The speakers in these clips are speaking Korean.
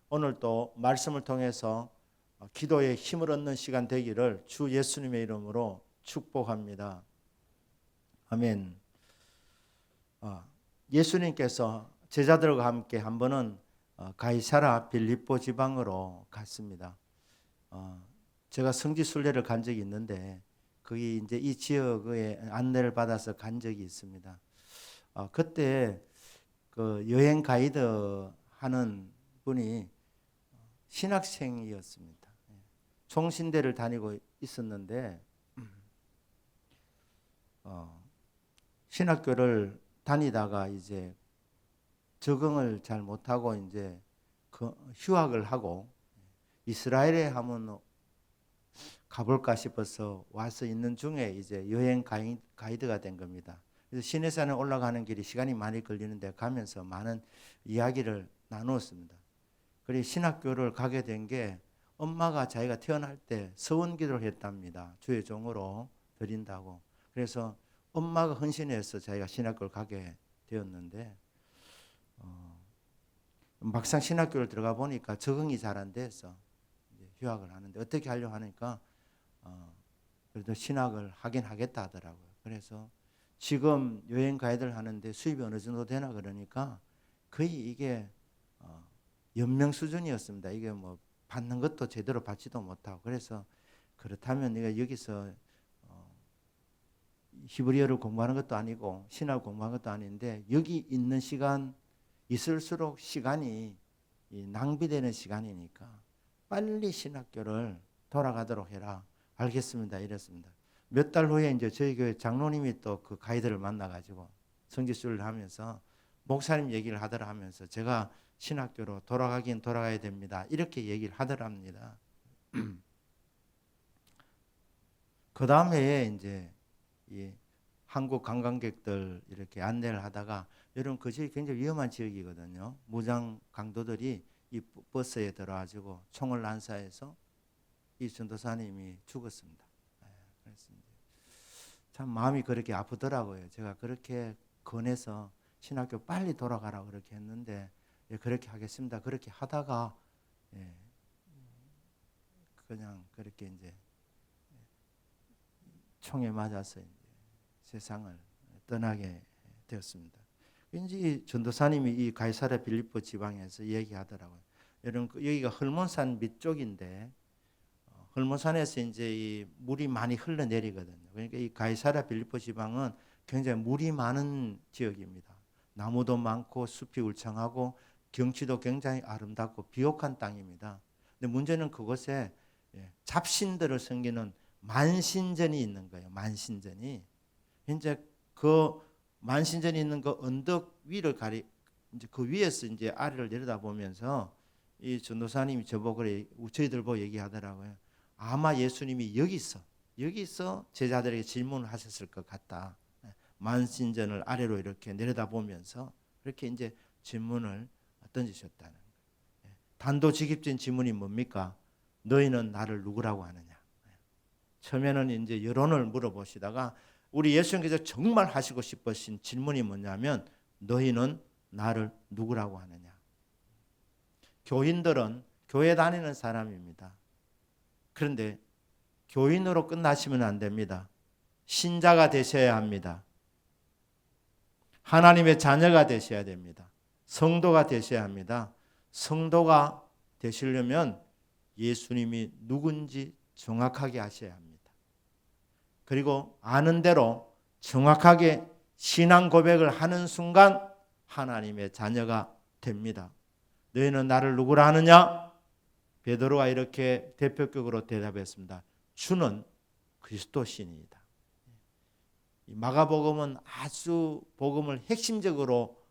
오늘 또 말씀을 통해서 기도에 힘을 얻는 시간 되기를 주 예수님의 이름으로 축복합니다. 아멘. 예수님께서 제자들과 함께 한 번은 가이사라 빌립보 지방으로 갔습니다. 제가 성지 순례를 간 적이 있는데 거기 이제 이 지역의 안내를 받아서 간 적이 있습니다. 그때 그 여행 가이드 하는 분이 신학생이었습니다. 총신대를 다니고 있었는데 신학교를 다니다가 이제 적응을 잘 못하고 이제 휴학을 하고 이스라엘에 한번 가볼까 싶어서 와서 있는 중에 이제 여행 가이드가 된 겁니다. 그래서 시내산에 올라가는 길이 시간이 많이 걸리는데 가면서 많은 이야기를 나누었습니다. 그리고 신학교를 가게 된 게 엄마가 자기가 태어날 때 서원기도를 했답니다. 주의 종으로 드린다고. 그래서 엄마가 헌신해서 자기가 신학교를 가게 되었는데 막상 신학교를 들어가 보니까 적응이 잘 안 돼서 휴학을 하는데 어떻게 하려고 하니까 그래도 신학을 하긴 하겠다 하더라고요. 그래서 지금 여행 가이드를 하는데 수입이 어느 정도 되나 그러니까 거의 이게 연명 수준이었습니다. 이게 뭐 받는 것도 제대로 받지도 못하고 그래서 그렇다면 네가 여기서 히브리어를 공부하는 것도 아니고 신학을 공부하는 것도 아닌데 여기 있는 시간 있을수록 시간이 낭비되는 시간이니까 빨리 신학교를 돌아가도록 해라. 알겠습니다. 이랬습니다. 몇 달 후에 이제 저희 교회 장로님이 또 그 가이드를 만나가지고 성지순례를 하면서 목사님 얘기를 하더라 하면서 제가 신학교로 돌아가긴 돌아가야 됩니다. 이렇게 얘기를 하더랍니다. 그 다음에 이제 이 한국 관광객들 이렇게 안내를 하다가 여러분 그 지역이 굉장히 위험한 지역이거든요. 무장 강도들이 이 버스에 들어가지고 총을 난사해서 이 전도사님이 죽었습니다. 그래서 참 마음이 그렇게 아프더라고요. 제가 그렇게 권해서 신학교 빨리 돌아가라고 그렇게 했는데 그렇게 하겠습니다. 그렇게 하다가 그냥 그렇게 이제 총에 맞아서 이제 세상을 떠나게 되었습니다. 이제 전도사님이 이 가이사랴 빌립보 지방에서 얘기하더라고요. 여러분 여기가 헐몬산 밑쪽인데 헐몬산에서 이제 이 물이 많이 흘러내리거든요. 그러니까 이 가이사랴 빌립보 지방은 굉장히 물이 많은 지역입니다. 나무도 많고 숲이 울창하고 경치도 굉장히 아름답고 비옥한 땅입니다. 근데 문제는 그곳에 잡신들을 섬기는 만신전이 있는 거예요. 만신전이. 이제 그 만신전이 있는 그 언덕 위를 이제 그 위에서 이제 아래를 내려다보면서 이 전도사님이 저희들 보고 얘기하더라고요. 아마 예수님이 여기서 제자들에게 질문을 하셨을 것 같다. 만신전을 아래로 이렇게 내려다보면서 그렇게 이제 질문을 던지셨다는 거예요. 단도직입적인 질문이 뭡니까? 너희는 나를 누구라고 하느냐? 처음에는 이제 여론을 물어보시다가 우리 예수님께서 정말 하시고 싶으신 질문이 뭐냐면 너희는 나를 누구라고 하느냐? 교인들은 교회 다니는 사람입니다. 그런데 교인으로 끝나시면 안 됩니다. 신자가 되셔야 합니다. 하나님의 자녀가 되셔야 됩니다. 성도가 되셔야 합니다. 성도가 되시려면 예수님이 누군지 정확하게 아셔야 합니다. 그리고 아는 대로 정확하게 신앙 고백을 하는 순간 하나님의 자녀가 됩니다. 너희는 나를 누구라 하느냐? 베드로가 이렇게 대표격으로 대답했습니다. 주는 그리스도시니이다. 마가복음은 아주 복음을 핵심적으로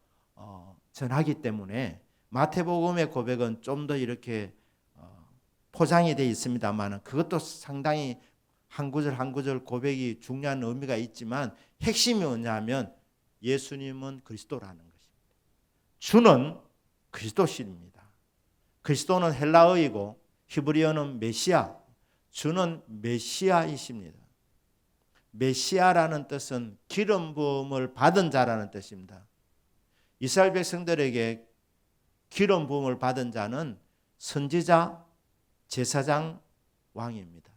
전하기 때문에 마태복음의 고백은 좀 더 이렇게 포장이 되어 있습니다만 그것도 상당히 한 구절 한 구절 고백이 중요한 의미가 있지만 핵심이 뭐냐면 예수님은 그리스도라는 것입니다. 주는 그리스도십니다. 그리스도는 헬라어이고 히브리어는 메시아, 주는 메시아이십니다. 메시아라는 뜻은 기름 부음을 받은 자라는 뜻입니다. 이스라엘 백성들에게 기름 부음을 받은 자는 선지자, 제사장, 왕입니다.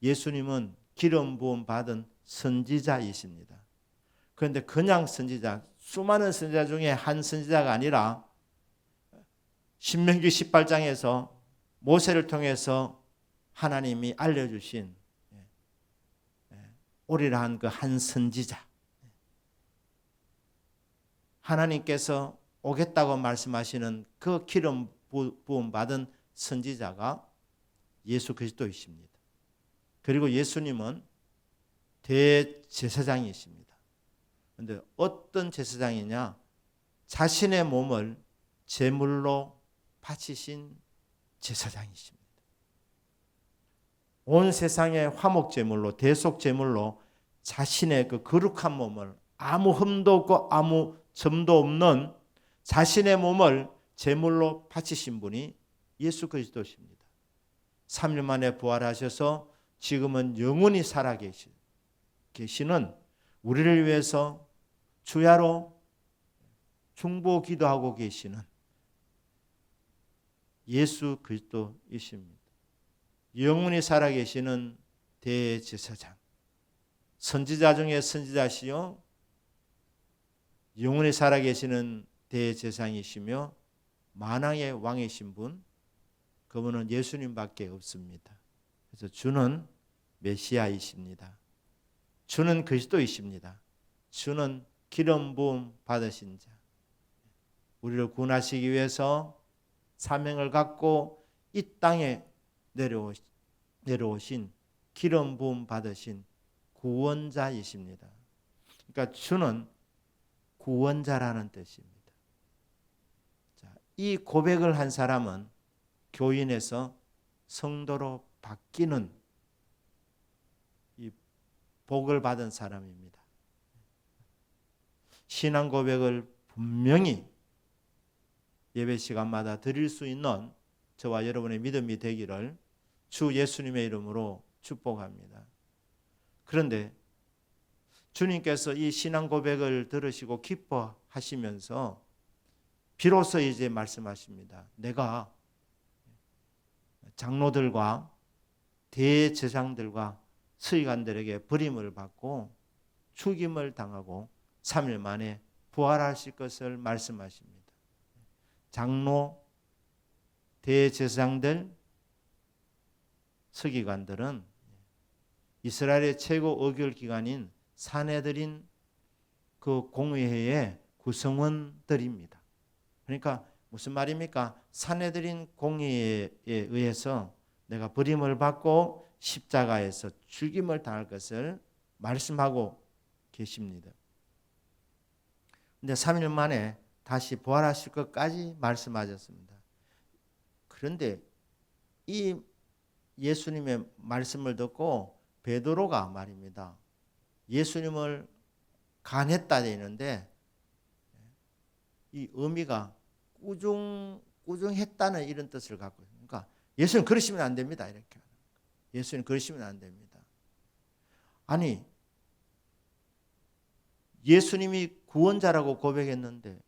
예수님은 기름 부음 받은 선지자이십니다. 그런데 그냥 선지자, 수많은 선지자 중에 한 선지자가 아니라 신명기 18장에서 모세를 통해서 하나님이 알려주신 오리라 한 그 한 선지자, 하나님께서 오겠다고 말씀하시는 그 기름 부음 받은 선지자가 예수 그리스도이십니다. 그리고 예수님은 대제사장이십니다. 그런데 어떤 제사장이냐? 자신의 몸을 제물로 바치신 제사장이십니다. 온 세상의 화목제물로, 대속제물로 자신의 그 거룩한 몸을, 아무 흠도 없고 아무 점도 없는 자신의 몸을 제물로 바치신 분이 예수 그리스도십니다. 3일 만에 부활하셔서 지금은 영원히 살아계시는 우리를 위해서 주야로 중보 기도하고 계시는 예수 그리스도이십니다. 영원히 살아계시는 대제사장, 선지자 중에 선지자시요 영원히 살아계시는 대제사장이시며 만왕의 왕이신 분, 그분은 예수님밖에 없습니다. 그래서 주는 메시아이십니다. 주는 그리스도이십니다. 주는 기름 부음 받으신 자, 우리를 구원하시기 위해서 사명을 갖고 이 땅에 내려오신 기름 부음 받으신 구원자이십니다. 그러니까 주는 구원자라는 뜻입니다. 자, 이 고백을 한 사람은 교인에서 성도로 바뀌는 이 복을 받은 사람입니다. 신앙 고백을 분명히 예배 시간마다 드릴 수 있는 저와 여러분의 믿음이 되기를 주 예수님의 이름으로 축복합니다. 그런데 주님께서 이 신앙 고백을 들으시고 기뻐하시면서 비로소 이제 말씀하십니다. 내가 장로들과 대제사장들과 서기관들에게 버림을 받고 죽임을 당하고 3일 만에 부활하실 것을 말씀하십니다. 장로, 대제사장들, 서기관들은 이스라엘의 최고 의결 기관인 산헤드린 그 공의회의 구성원들입니다. 그러니까 무슨 말입니까? 산헤드린 공의회에 의해서 내가 버림을 받고 십자가에서 죽임을 당할 것을 말씀하고 계십니다. 그런데 3일 만에 다시 부활하실 것까지 말씀하셨습니다. 그런데 이 예수님의 말씀을 듣고 베드로가 말입니다. 예수님을 간했다 되는데 이 의미가 꾸중했다는 이런 뜻을 갖고 있습니다. 그러니까 예수님 그러시면 안 됩니다. 이렇게. 예수님 그러시면 안 됩니다. 아니, 예수님이 구원자라고 고백했는데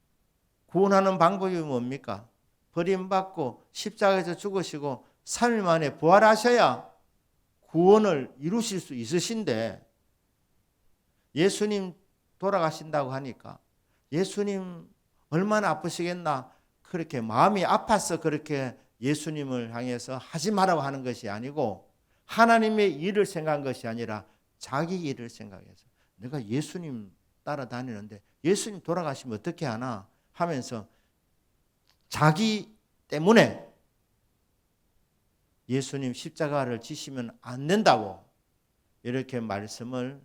구원하는 방법이 뭡니까? 버림받고 십자가에서 죽으시고 3일 만에 부활하셔야 구원을 이루실 수 있으신데 예수님 돌아가신다고 하니까 예수님 얼마나 아프시겠나 그렇게 마음이 아파서 그렇게 예수님을 향해서 하지 말라고 하는 것이 아니고 하나님의 일을 생각한 것이 아니라 자기 일을 생각해서 내가 예수님 따라다니는데 예수님 돌아가시면 어떻게 하나 하면서 자기 때문에 예수님 십자가를 지시면 안 된다고 이렇게 말씀을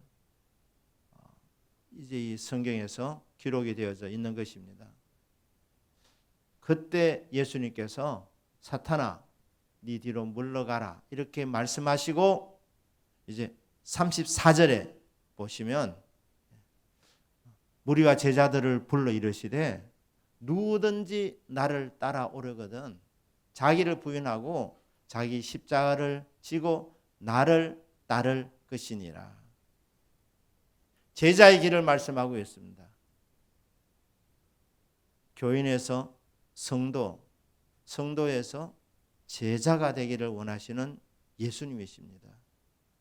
이제 이 성경에서 기록이 되어져 있는 것입니다. 그때 예수님께서 사탄아 네 뒤로 물러가라 이렇게 말씀하시고 이제 34절에 보시면 무리와 제자들을 불러 이르시되 누구든지 나를 따라오려거든 자기를 부인하고 자기 십자가를 지고 나를 따를 것이니라. 제자의 길을 말씀하고 있습니다. 교인에서 성도, 성도에서 제자가 되기를 원하시는 예수님이십니다.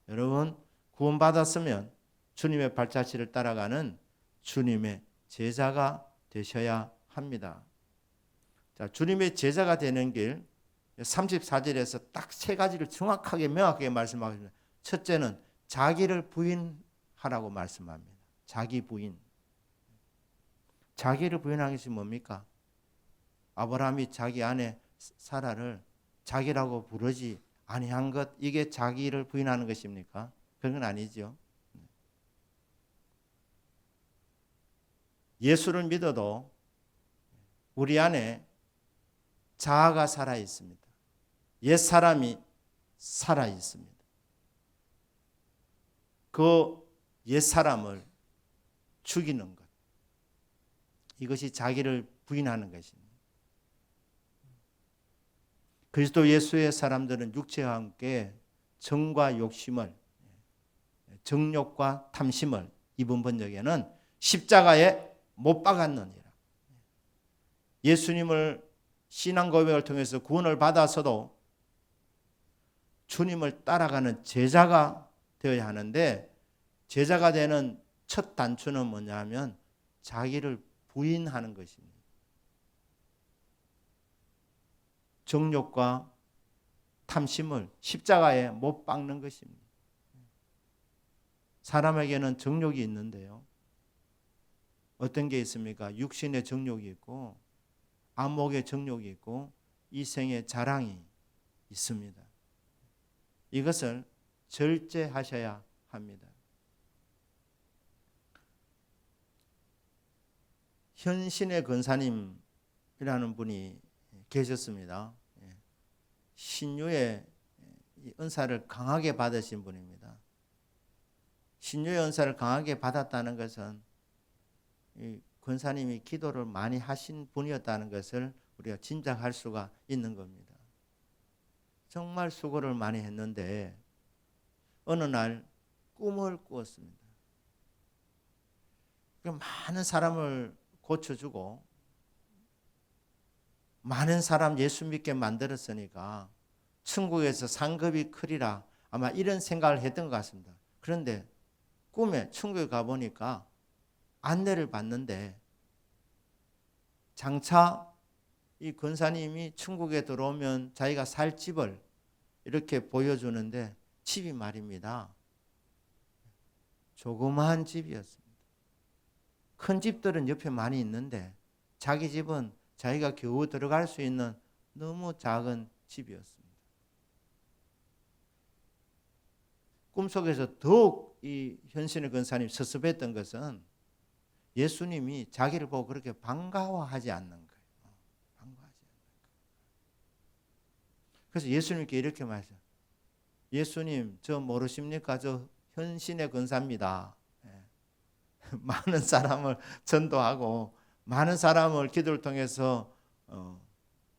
여러분, 구원받았으면 주님의 발자취를 따라가는 주님의 제자가 되셔야 합니다. 자, 주님의 제자가 되는 길 34절에서 딱 세 가지를 정확하게 명확하게 말씀하십니다. 첫째는 자기를 부인하라고 말씀합니다. 자기 부인. 자기를 부인하는 것이 뭡니까? 아브라함이 자기 아내 사라를 자기라고 부르지 아니한 것, 이게 자기를 부인하는 것입니까? 그런 건 아니죠. 예수를 믿어도 우리 안에 자아가 살아 있습니다. 옛 사람이 살아 있습니다. 그 옛 사람을 죽이는 것, 이것이 자기를 부인하는 것입니다. 그리스도 예수의 사람들은 육체와 함께 정과 욕심을, 정욕과 탐심을 이번 번역에는 십자가에 못 박았느니라. 예수님을 신앙 고백을 통해서 구원을 받아서도 주님을 따라가는 제자가 되어야 하는데, 제자가 되는 첫 단추는 뭐냐 하면 자기를 부인하는 것입니다. 정욕과 탐심을 십자가에 못 박는 것입니다. 사람에게는 정욕이 있는데요. 어떤 게 있습니까? 육신의 정욕이 있고 안목의 정욕이 있고 이생의 자랑이 있습니다. 이것을 절제하셔야 합니다. 현신의 권사님이라는 분이 계셨습니다. 신유의 은사를 강하게 받으신 분입니다. 신유의 은사를 강하게 받았다는 것은 이 권사님이 기도를 많이 하신 분이었다는 것을 우리가 짐작할 수가 있는 겁니다. 정말 수고를 많이 했는데 어느 날 꿈을 꾸었습니다. 많은 사람을 고쳐주고 많은 사람 예수 믿게 만들었으니까 천국에서 상급이 크리라, 아마 이런 생각을 했던 것 같습니다. 그런데 꿈에 천국에 가보니까 안내를 받는데 장차 이 권사님이 천국에 들어오면 자기가 살 집을 이렇게 보여주는데 집이 말입니다, 조그마한 집이었습니다. 큰 집들은 옆에 많이 있는데 자기 집은 자기가 겨우 들어갈 수 있는 너무 작은 집이었습니다. 꿈속에서 더욱 이 현신의 권사님 섭섭했던 것은 예수님이 자기를 보고 그렇게 반가워하지 않는 거예요. 반가워하지 않는 거예요. 그래서 예수님께 이렇게 말했어요. 예수님, 저 모르십니까? 저 현신의 권사입니다. 많은 사람을 전도하고 많은 사람을 기도를 통해서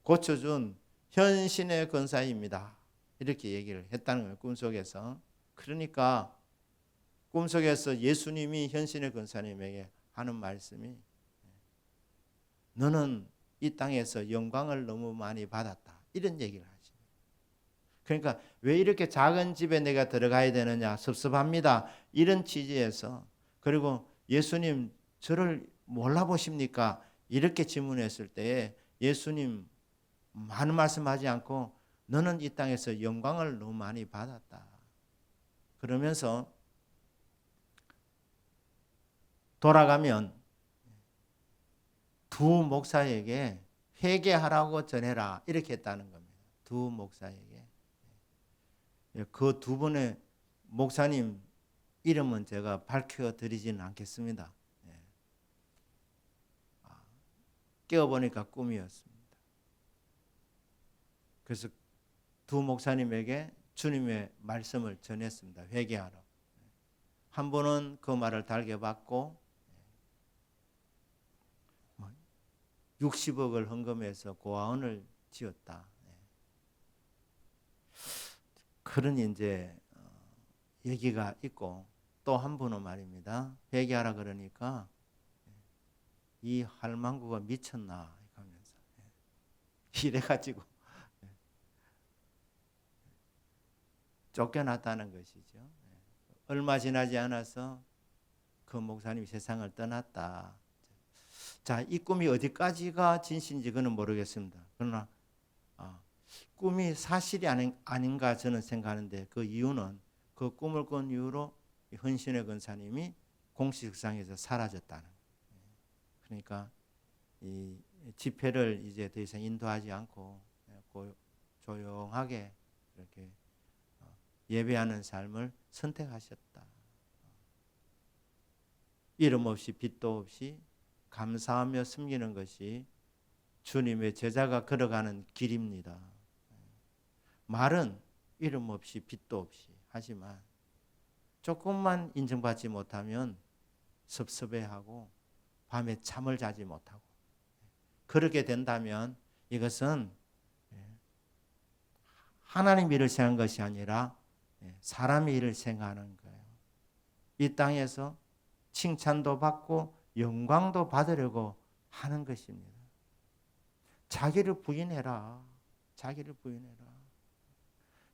고쳐준 현신의 권사입니다. 이렇게 얘기를 했다는 거예요, 꿈속에서. 그러니까 꿈속에서 예수님이 현신의 권사님에게 하는 말씀이, 너는 이 땅에서 영광을 너무 많이 받았다, 이런 얘기를 하죠. 그러니까 왜 이렇게 작은 집에 내가 들어가야 되느냐, 섭섭합니다, 이런 취지에서. 그리고 예수님, 저를 몰라보십니까? 이렇게 질문했을 때 예수님 많은 말씀하지 않고 너는 이 땅에서 영광을 너무 많이 받았다, 그러면서 돌아가면 두 목사에게 회개하라고 전해라, 이렇게 했다는 겁니다. 두 목사에게. 그 두 분의 목사님 이름은 제가 밝혀드리지는 않겠습니다. 깨어보니까 꿈이었습니다. 그래서 두 목사님에게 주님의 말씀을 전했습니다. 회개하라. 한 분은 그 말을 달게 받고 60억을 헌금해서 고아원을 지었다. 그런 이제 얘기가 있고, 또 한 분은 말입니다. 회개하라 그러니까 이 할망구가 미쳤나 하면서 이래가지고 쫓겨났다는 것이죠. 얼마 지나지 않아서 그 목사님이 세상을 떠났다. 자, 이 꿈이 어디까지가 진실인지 그는 모르겠습니다. 그러나 꿈이 사실이 아닌가 저는 생각하는데, 그 이유는 그 꿈을 꾼 이후로 헌신의 권사님이 공식상에서 사라졌다는 거예요. 그러니까 이 집회를 이제 더 이상 인도하지 않고 조용하게 이렇게 예배하는 삶을 선택하셨다. 이름 없이 빚도 없이 감사하며 섬기는 것이 주님의 제자가 걸어가는 길입니다. 말은 이름 없이 빚도 없이 하지만 조금만 인정받지 못하면 섭섭해하고 밤에 잠을 자지 못하고, 그렇게 된다면 이것은 하나님 일을 생각한 것이 아니라 사람의 일을 생각하는 거예요. 이 땅에서 칭찬도 받고 영광도 받으려고 하는 것입니다. 자기를 부인해라. 자기를 부인해라.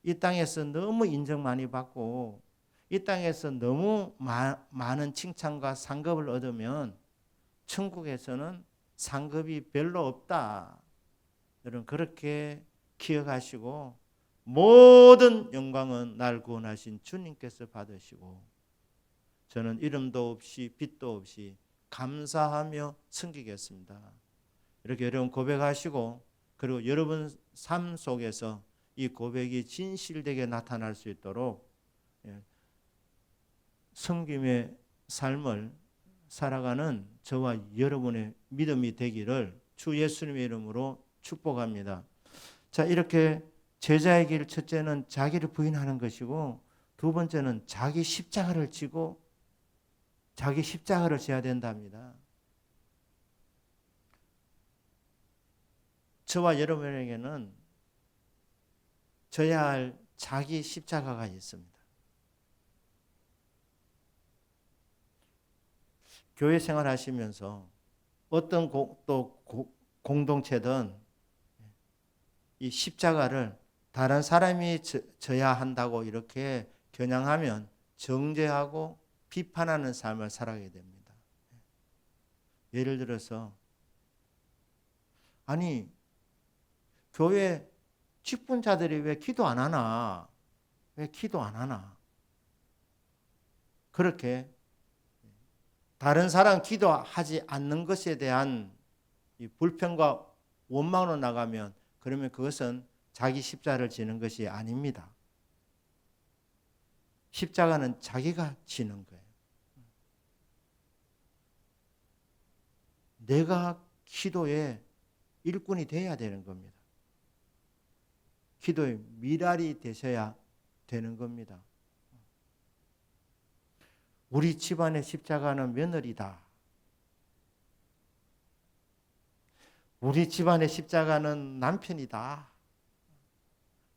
이 땅에서 너무 인정 많이 받고 이 땅에서 너무 많은 칭찬과 상급을 얻으면 천국에서는 상급이 별로 없다. 여러분 그렇게 기억하시고 모든 영광은 날 구원하신 주님께서 받으시고, 저는 이름도 없이 빚도 없이 감사하며 섬기겠습니다. 이렇게 여러분 고백하시고, 그리고 여러분 삶 속에서 이 고백이 진실되게 나타날 수 있도록 섬김의 삶을 살아가는 저와 여러분의 믿음이 되기를 주 예수님의 이름으로 축복합니다. 자, 이렇게 제자의 길, 첫째는 자기를 부인하는 것이고, 두 번째는 자기 십자가를 지고 자기 십자가를 져야 된답니다. 저와 여러분에게는 져야 할 자기 십자가가 있습니다. 교회 생활하시면서 어떤 공동체든 이 십자가를 다른 사람이 져야 한다고 이렇게 겨냥하면 정죄하고 비판하는 삶을 살아가게 됩니다. 예를 들어서 아니 교회 직분자들이 왜 기도 안 하나? 왜 기도 안 하나? 그렇게 다른 사람 기도하지 않는 것에 대한 이 불평과 원망으로 나가면, 그러면 그것은 자기 십자가를 지는 것이 아닙니다. 십자가는 자기가 지는 거예요. 내가 기도의 일꾼이 되어야 되는 겁니다. 기도의 미랄이 되셔야 되는 겁니다. 우리 집안의 십자가는 며느리다. 우리 집안의 십자가는 남편이다.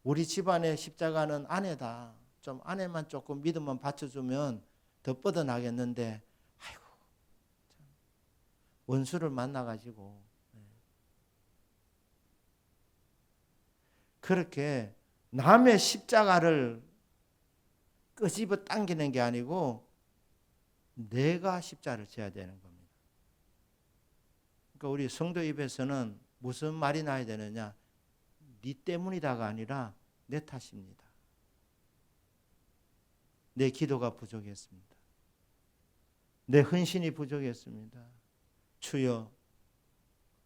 우리 집안의 십자가는 아내다. 좀 아내만 조금 믿음만 받쳐주면 더 뻗어나겠는데, 아이고, 원수를 만나가지고 그렇게 남의 십자가를 끄집어 당기는 게 아니고 내가 십자가를 져야 되는 겁니다. 그러니까 우리 성도 입에서는 무슨 말이 나야 되느냐? 네 때문이다가 아니라 내 탓입니다. 내 기도가 부족했습니다. 내 헌신이 부족했습니다. 주여,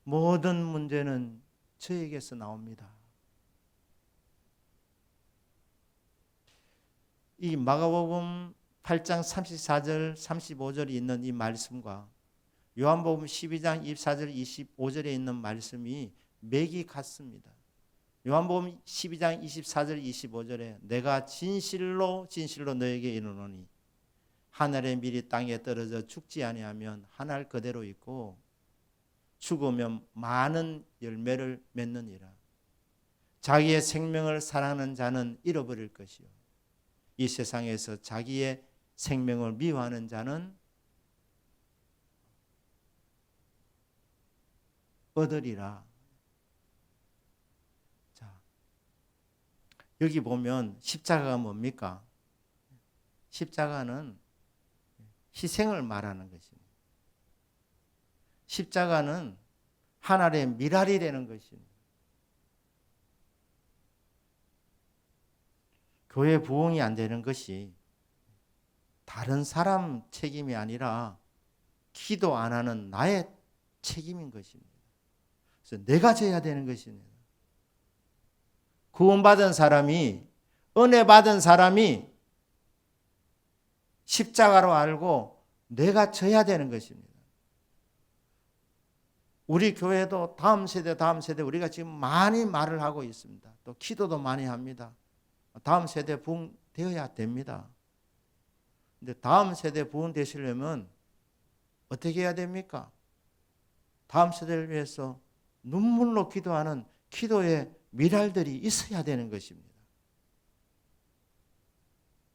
모든 문제는 저에게서 나옵니다. 이 마가복음 8장 34절 35절이 있는 이 말씀과 요한복음 12장 24절 25절에 있는 말씀이 맥이 같습니다. 요한복음 12장 24절 25절에 내가 진실로 진실로 너에게 이르노니 하늘의 밀이 땅에 떨어져 죽지 아니하면 한 알 그대로 있고 죽으면 많은 열매를 맺느니라. 자기의 생명을 사랑하는 자는 잃어버릴 것이요 이 세상에서 자기의 생명을 미워하는 자는 얻으리라. 여기 보면 십자가가 뭡니까? 십자가는 희생을 말하는 것입니다. 십자가는 하나님의 미랄이 되는 것입니다. 교회 부흥이 안 되는 것이 다른 사람 책임이 아니라 기도 안 하는 나의 책임인 것입니다. 그래서 내가 져야 되는 것입니다. 구원받은 사람이, 은혜 받은 사람이 십자가로 알고 내가 져야 되는 것입니다. 우리 교회도 다음 세대 우리가 지금 많이 말을 하고 있습니다. 또 기도도 많이 합니다. 다음 세대 부흥되어야 됩니다. 근데 다음 세대 부흥되시려면 어떻게 해야 됩니까? 다음 세대를 위해서 눈물로 기도하는 기도의 미랄들이 있어야 되는 것입니다.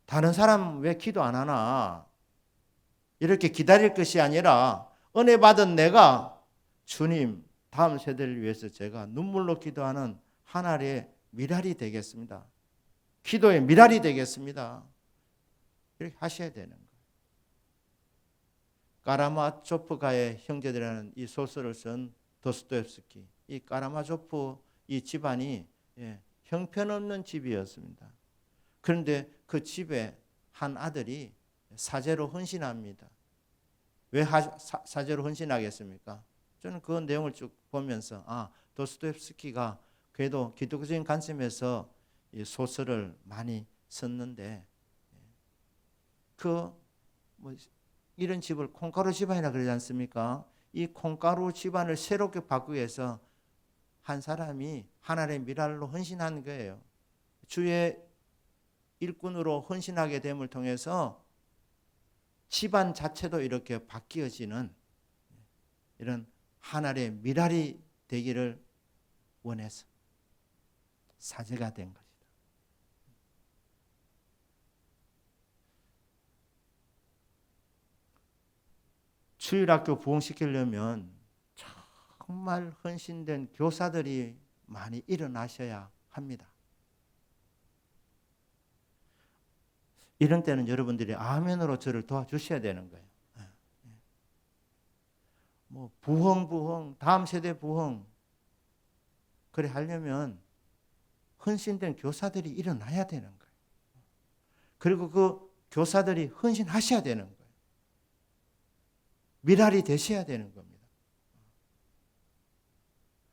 다른 사람 왜 기도 안 하나? 이렇게 기다릴 것이 아니라 은혜 받은 내가 주님, 다음 세대를 위해서 제가 눈물로 기도하는 하나의 미랄이 되겠습니다. 기도의 미랄이 되겠습니다. 이렇게 하셔야 되는 거예요. 까라마조프가의 형제들이라는 이 소설을 쓴 도스토옙스키, 이 까라마조프 이 집안이 형편없는 집이었습니다. 그런데 그 집에 한 아들이 사제로 헌신합니다. 왜 사제로 헌신하겠습니까? 저는 그 내용을 쭉 보면서 도스토옙스키가 그래도 기독교적인 관점에서 이 소설을 많이 썼는데 이런 집을 콩가루 집안이라 그러지 않습니까? 이 콩가루 집안을 새롭게 바꾸기 위해서 한 사람이 하나님의 미랄로 헌신한 거예요. 주의 일꾼으로 헌신하게 됨을 통해서 집안 자체도 이렇게 바뀌어지는 이런 하나님의 미랄이 되기를 원해서 사제가 된 것이다. 주일학교 부흥시키려면 정말 헌신된 교사들이 많이 일어나셔야 합니다. 이런 때는 여러분들이 아멘으로 저를 도와주셔야 되는 거예요. 부흥, 다음 세대 부흥 그래 하려면 헌신된 교사들이 일어나야 되는 거예요. 그리고 그 교사들이 헌신하셔야 되는 거예요. 미랄이 되셔야 되는 겁니다.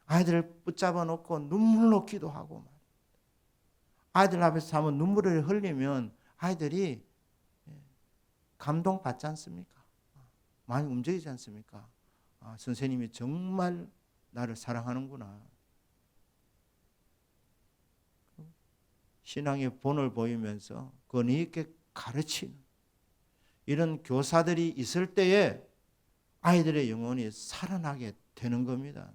아이들을 붙잡아 놓고 눈물로 기도하고 아이들 앞에서 한번 눈물을 흘리면 아이들이 감동받지 않습니까? 많이 움직이지 않습니까? 선생님이 정말 나를 사랑하는구나. 신앙의 본을 보이면서 권위 있게 가르치는 이런 교사들이 있을 때에 아이들의 영혼이 살아나게 되는 겁니다.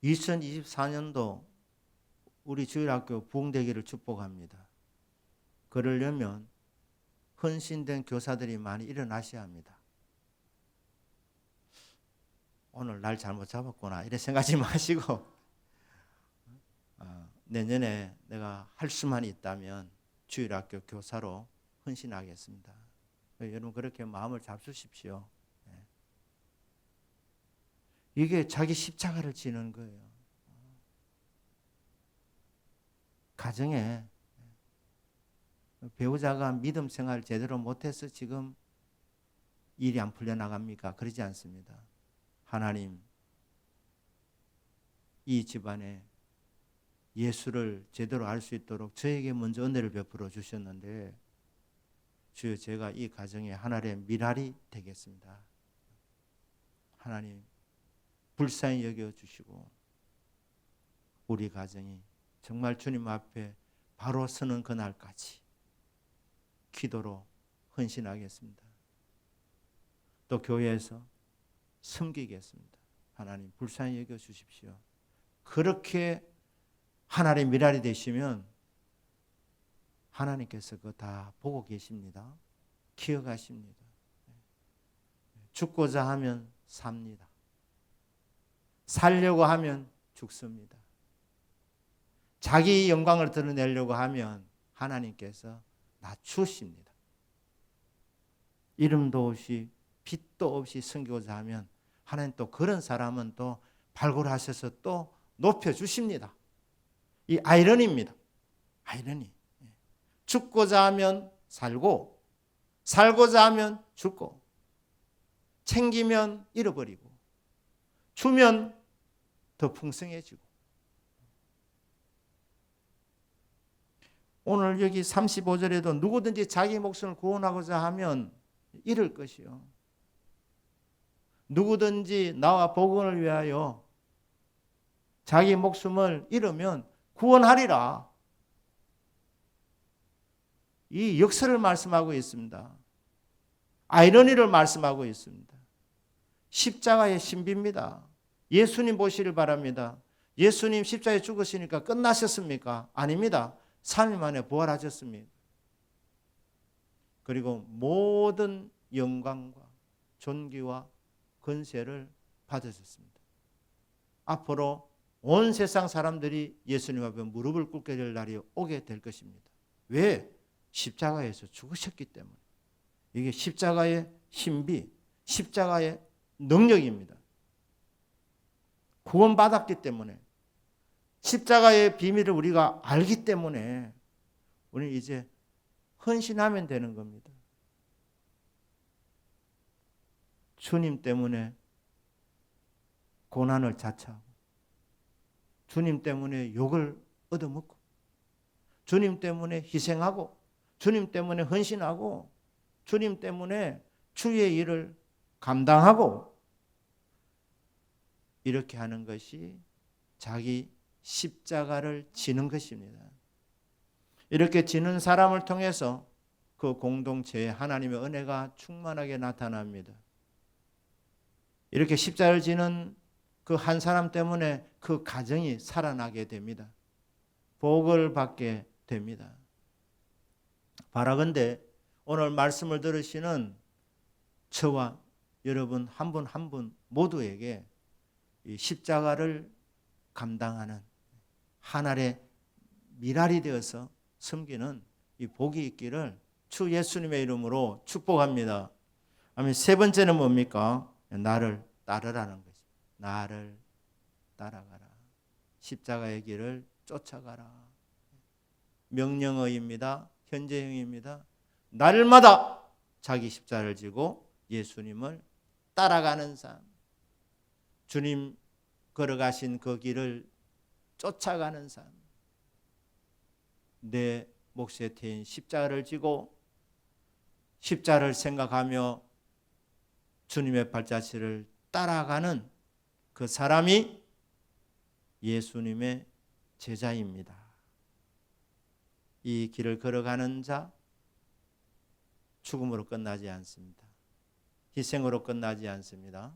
2024년도 우리 주일학교 부흥되기를 축복합니다. 그러려면 헌신된 교사들이 많이 일어나셔야 합니다. 오늘 날 잘못 잡았구나 이래 생각하지 마시고 내년에 내가 할 수만 있다면 주일학교 교사로 헌신하겠습니다. 여러분 그렇게 마음을 잡수십시오. 이게 자기 십자가를 지는 거예요. 가정에 배우자가 믿음 생활 제대로 못해서 지금 일이 안 풀려나갑니까? 그러지 않습니다. 하나님, 이 집안에 예수를 제대로 알 수 있도록 저에게 먼저 은혜를 베풀어 주셨는데 주여 제가 이 가정에 하나님의 미랄이 되겠습니다. 하나님 불쌍히 여겨주시고 우리 가정이 정말 주님 앞에 바로 서는 그날까지 기도로 헌신하겠습니다. 또 교회에서 섬기겠습니다. 하나님 불쌍히 여겨주십시오. 그렇게 하나님의 미랄이 되시면 하나님께서 그거 다 보고 계십니다. 기억하십니다. 죽고자 하면 삽니다. 살려고 하면 죽습니다. 자기 영광을 드러내려고 하면 하나님께서 낮추십니다. 이름도 없이 빛도 없이 섬기고자 하면 하나님 또 그런 사람은 또 발굴하셔서 또 높여주십니다. 이 아이러니입니다. 아이러니. 죽고자 하면 살고, 살고자 하면 죽고, 챙기면 잃어버리고, 주면 더 풍성해지고. 오늘 여기 35절에도 누구든지 자기 목숨을 구원하고자 하면 잃을 것이요. 누구든지 나와 복음을 위하여 자기 목숨을 잃으면 구원하리라. 이 역설을 말씀하고 있습니다. 아이러니를 말씀하고 있습니다. 십자가의 신비입니다. 예수님 보시길 바랍니다. 예수님 십자가에 죽으시니까 끝나셨습니까? 아닙니다. 3일 만에 부활하셨습니다. 그리고 모든 영광과 존귀와 권세를 받으셨습니다. 앞으로 온 세상 사람들이 예수님 앞에 무릎을 꿇게 될 날이 오게 될 것입니다. 왜? 십자가에서 죽으셨기 때문에. 이게 십자가의 신비, 십자가의 능력입니다. 구원받았기 때문에, 십자가의 비밀을 우리가 알기 때문에 우리는 이제 헌신하면 되는 겁니다. 주님 때문에 고난을 자처하고, 주님 때문에 욕을 얻어먹고, 주님 때문에 희생하고, 주님 때문에 헌신하고, 주님 때문에 주의 일을 감당하고, 이렇게 하는 것이 자기 십자가를 지는 것입니다. 이렇게 지는 사람을 통해서 그 공동체에 하나님의 은혜가 충만하게 나타납니다. 이렇게 십자가를 지는 그 한 사람 때문에 그 가정이 살아나게 됩니다. 복을 받게 됩니다. 바라건대 오늘 말씀을 들으시는 저와 여러분 한 분 한 분 모두에게 이 십자가를 감당하는 한 알의 미랄이 되어서 섬기는 이 복이 있기를 주 예수님의 이름으로 축복합니다. 아멘. 세 번째는 뭡니까? 나를 따르라는 것입니다. 나를 따라가라. 십자가의 길을 쫓아가라. 명령어입니다. 현재형입니다. 날마다 자기 십자가를 지고 예수님을 따라가는 삶. 주님 걸어가신 그 길을 쫓아가는 삶. 내 몫에 태인 십자가를 지고 십자가를 생각하며 주님의 발자취를 따라가는 그 사람이 예수님의 제자입니다. 이 길을 걸어가는 자, 죽음으로 끝나지 않습니다. 희생으로 끝나지 않습니다.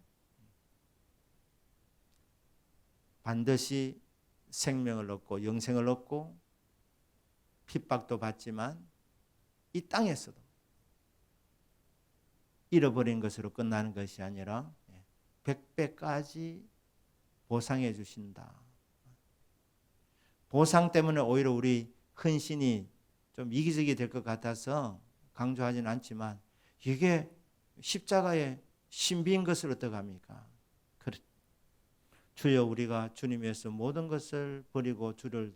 반드시 생명을 얻고 영생을 얻고 핍박도 받지만 이 땅에서도 잃어버린 것으로 끝나는 것이 아니라 100배까지 보상해 주신다. 보상 때문에 오히려 우리 헌신이 좀 이기적이 될 것 같아서 강조하지는 않지만 이게 십자가의 신비인 것을 어떡합니까? 주여 우리가 주님 위해서 모든 것을 버리고 주를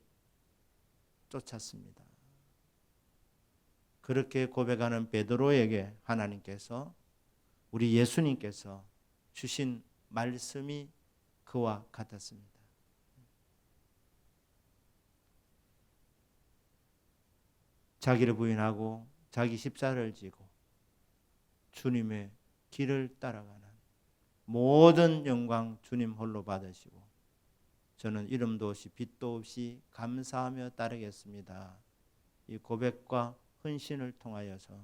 쫓았습니다. 그렇게 고백하는 베드로에게 하나님께서 우리 예수님께서 주신 말씀이 그와 같았습니다. 자기를 부인하고 자기 십자가를 지고 주님의 길을 따라가는 모든 영광 주님 홀로 받으시고 저는 이름도 없이 빛도 없이 감사하며 따르겠습니다. 이 고백과 헌신을 통하여서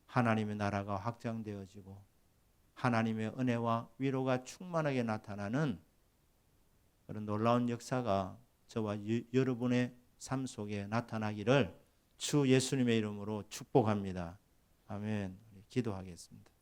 하나님의 나라가 확장되어지고 하나님의 은혜와 위로가 충만하게 나타나는 그런 놀라운 역사가 저와 여러분의 삶 속에 나타나기를 주 예수님의 이름으로 축복합니다. 아멘. 기도하겠습니다.